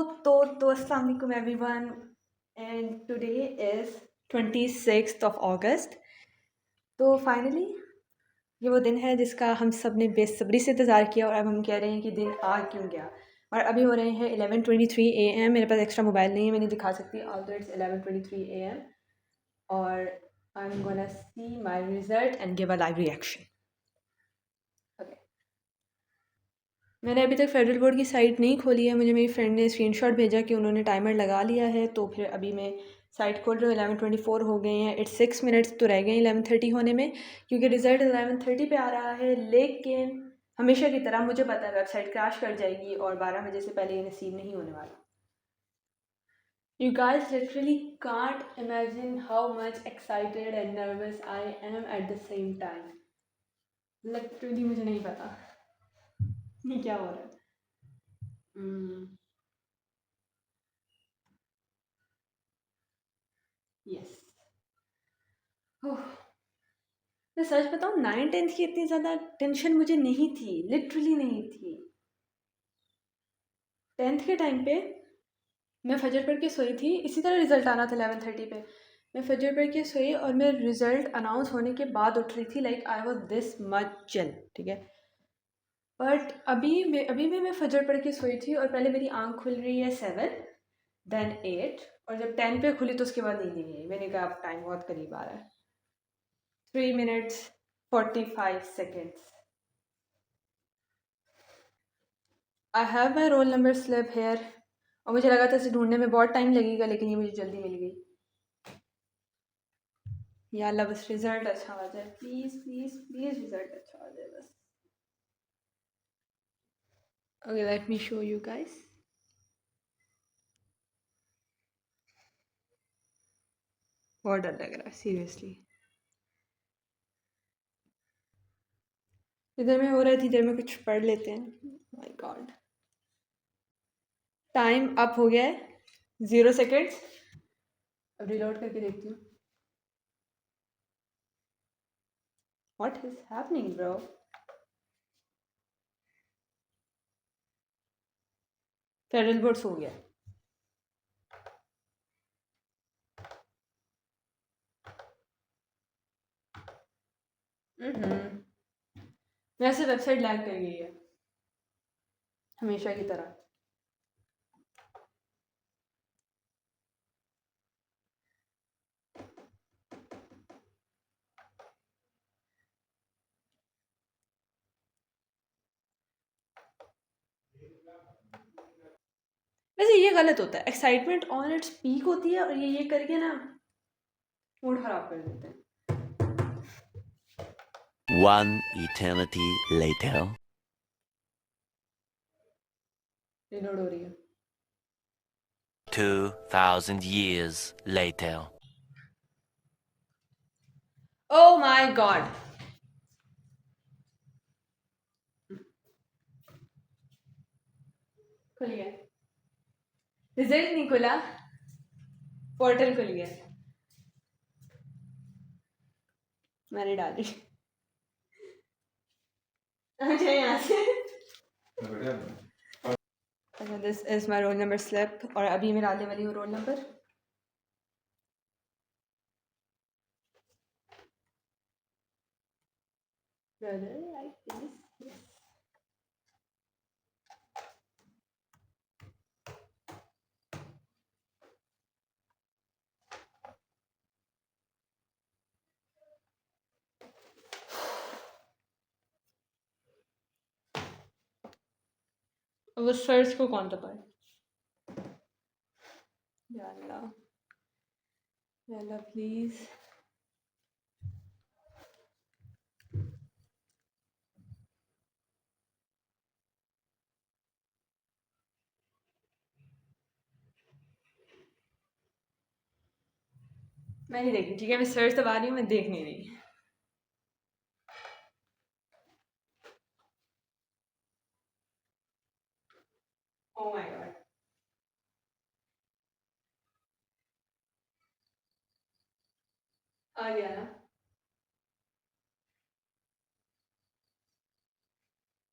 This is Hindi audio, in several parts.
अस्सलाम वालेकुम everyone and today is 26th of August। तो फाइनली ये वो दिन है जिसका हम सब ने बेसब्री से इंतज़ार किया और अब हम कह रहे हैं कि दिन आ क्यों गया। और अभी हो रहे हैं 11:23 AM। मेरे पास एक्स्ट्रा मोबाइल नहीं है, मैं नहीं दिखा सकती, ऑल्दो इट्स 11:23 AM। और I am gonna see my result and give a live reaction. मैंने अभी तक फेडरल बोर्ड की साइट नहीं खोली है। मुझे मेरी फ्रेंड ने स्क्रीनशॉट भेजा कि उन्होंने टाइमर लगा लिया है, तो फिर अभी मैं साइट खोल रही हूँ। 11:24 हो गए हैं, इट्स 6 मिनट्स तो रह गए हैं 11:30 होने में, क्योंकि रिज़ल्ट 11:30 पे आ रहा है। लेकिन हमेशा की तरह मुझे पता है वेबसाइट क्रैश कर जाएगी और 12 बजे से पहले ये नसीब नहीं होने वाला। You guys literally can't imagine how much excited and nervous I am at the same time. Literally मुझे नहीं पता ये क्या हो रहा है। यस, मैं सच बताऊँ, 9th-10th की इतनी ज़्यादा टेंशन मुझे नहीं थी, लिटरली नहीं थी। 10th के टाइम पे मैं फजर पढ़ के सोई थी, इसी तरह रिज़ल्ट आना था 11:30 पे। मैं फजर पढ़ के सोई और मैं रिज़ल्ट अनाउंस होने के बाद उठ रही थी, like I was this much chill, ठीक है। बट अभी भी मैं फजर पढ़ के सोई थी और पहले मेरी आंख खुल रही है 7, देन 8, और जब 10 पे खुली तो उसके बाद नींद नहीं आई। मैंने कहा अब टाइम बहुत करीब आ रहा है। 3 minutes 45 seconds। I have my roll number slip here, और मुझे लगा था इसे ढूंढने में बहुत टाइम लगेगा, लेकिन ये मुझे जल्दी मिल गई। या अल्लाह बस रिजल्ट अच्छा आ जाए, प्लीज़ प्लीज़ प्लीज़ रिजल्ट अच्छा आ जाए बस। Okay, let me show you guys. बहुत डर लग रहा है सीरियसली। इधर में हो रहा है, इधर में कुछ पढ़ लेते हैं। माय गॉड, टाइम अप हो गया है, 0 सेकेंड्स। अब रिलोड करके देखती हूँ। What is happening bro? Federal boards हो गया। वैसे वेबसाइट लैग कर गई है हमेशा की तरह। वैसे ये गलत होता है, एक्साइटमेंट ऑन इट्स पीक होती है और ये करके ना मूड खराब कर देते हैं। One eternity later. रिलोड हो रही है। 2,000 years later. Oh my God, खुल गया। रिजल्ट नहीं खुला, पोर्टल खुल गया। मैंने डाली। अच्छा, यहाँ से। अच्छा, this is my role number slip, और अभी मैं डालने वाली हूँ रोल नंबर। like this. वो सर्च को कौन दबाए? या अल्लाह, या अल्लाह प्लीज। मैं नहीं देख रही, ठीक है, मैं सर्च दबा रही हूँ, मैं देख नहीं रही। ओह माय गॉड, आ गया ना।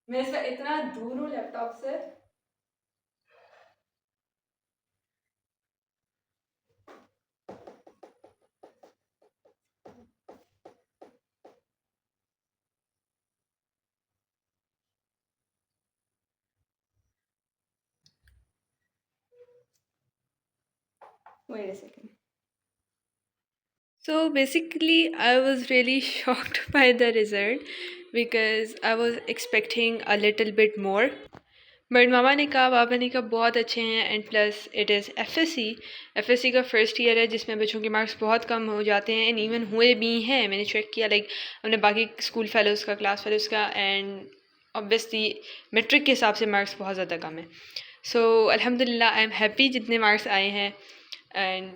मैं इसका इतना दूर हूँ लैपटॉप से। Wait a second. So basically, I was really shocked by the result because I was expecting a little bit more. But मामा ने कहा, पापा ने कहा बहुत अच्छे हैं, and plus it is FSc का फर्स्ट ईयर है जिसमें बच्चों के मार्क्स बहुत कम हो जाते हैं, एंड इवन हुए भी हैं। मैंने चेक किया लाइक हमने बाकी स्कूल फेलोज़ का, क्लास फेलोज़ का, एंड ऑब्वियसली मेट्रिक के हिसाब से मार्क्स बहुत ज़्यादा कम है। सो अल्हम्दुलिल्लाह आई एम हैप्पी जितने मार्क्स आए हैं, एंड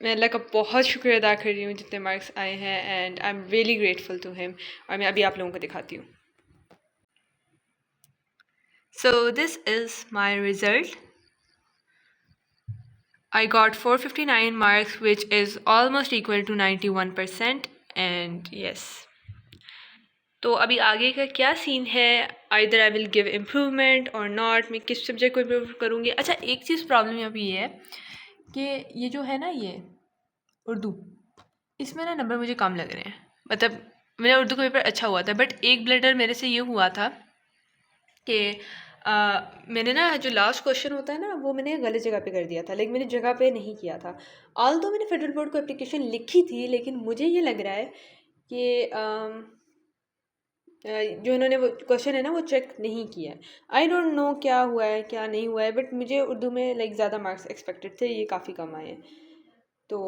मैं अल्लाह का बहुत शुक्र अदा कर रही हूँ जितने मार्क्स आए हैं, and I am really grateful to him. और मैं अभी आप लोगों को दिखाती हूँ। So this is my result. I got 459 marks, which is almost equal to 91%. And yes. तो अभी आगे का क्या सीन है, either I will give improvement और नॉट, मैं किस सब्जेक्ट को इम्प्रूव करूँगी। अच्छा, एक चीज़ प्रॉब्लम यहाँ पे ये है कि ये जो है ना, ये उर्दू, इसमें ना नंबर मुझे कम लग रहे हैं। मतलब मेरा उर्दू का पेपर अच्छा हुआ था, बट एक ब्लडर मेरे से ये हुआ था कि मैंने ना जो लास्ट क्वेश्चन होता है ना, वो मैंने गलत जगह पे कर दिया था, लेकिन मैंने जगह पे नहीं किया था। ऑल तो मैंने फेडरल बोर्ड को एप्लीकेशन लिखी थी, लेकिन मुझे ये लग रहा है कि जो इन्होंने वो क्वेश्चन है ना वो चेक नहीं किया है। आई डोंट नो क्या हुआ है क्या नहीं हुआ है, बट मुझे उर्दू में लाइक ज़्यादा मार्क्स एक्सपेक्टेड थे, ये काफ़ी कम आए हैं। तो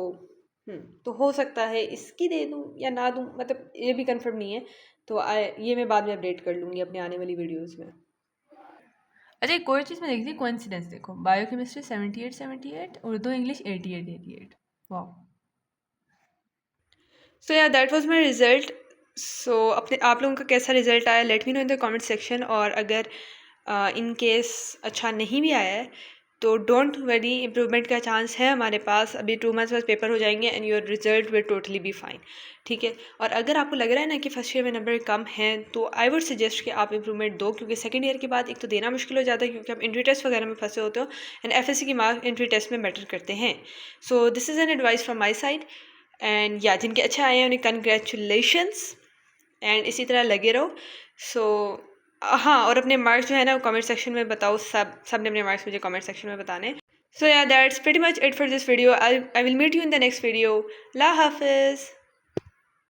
तो हो सकता है इसकी दे दूँ या ना दूँ, मतलब ये भी कंफर्म नहीं है। तो ये मैं बाद में अपडेट कर लूँगी अपने आने वाली वीडियोज़ में। अच्छा, एक और चीज़ मैं देखती हूँ, कोइंसिडेंस देखो, बायोकेमिस्ट्री 78, उर्दू इंग्लिश 88। वाह। सो या दैट वाज माय रिजल्ट। सो अपने आप लोगों का कैसा रिजल्ट आया, let me know in the comment section. और अगर इन केस अच्छा नहीं भी आया है तो डोंट वरी, इम्प्रूवमेंट का चांस है हमारे पास। अभी 2 मंथ्स बाद पेपर हो जाएंगे and your result will totally be fine. ठीक है। और अगर आपको लग रहा है ना कि फर्स्ट ईयर में नंबर कम हैं, तो आई वुड सजेस्ट कि आप इम्प्रूवमेंट दो, क्योंकि सेकंड ईयर के बाद एक तो देना मुश्किल हो जाता है क्योंकि आप एंट्री टेस्ट वगैरह में फंसे होते हो, एंड एफएससी की मार्क एंट्री टेस्ट में मैटर करते हैं। So this is an advice from my side. And या जिनके अच्छे आए हैं उन्हें कंग्रेचुलेशंस, एंड इसी तरह लगे रहो। सो हाँ, और अपने मार्क्स जो है ना वो कमेंट सेक्शन में बताओ। सब ने अपने मार्क्स मुझे कमेंट सेक्शन में बताने। सो या that's pretty much it for this video. I will meet you in the next video. अल्लाह हाफिज़।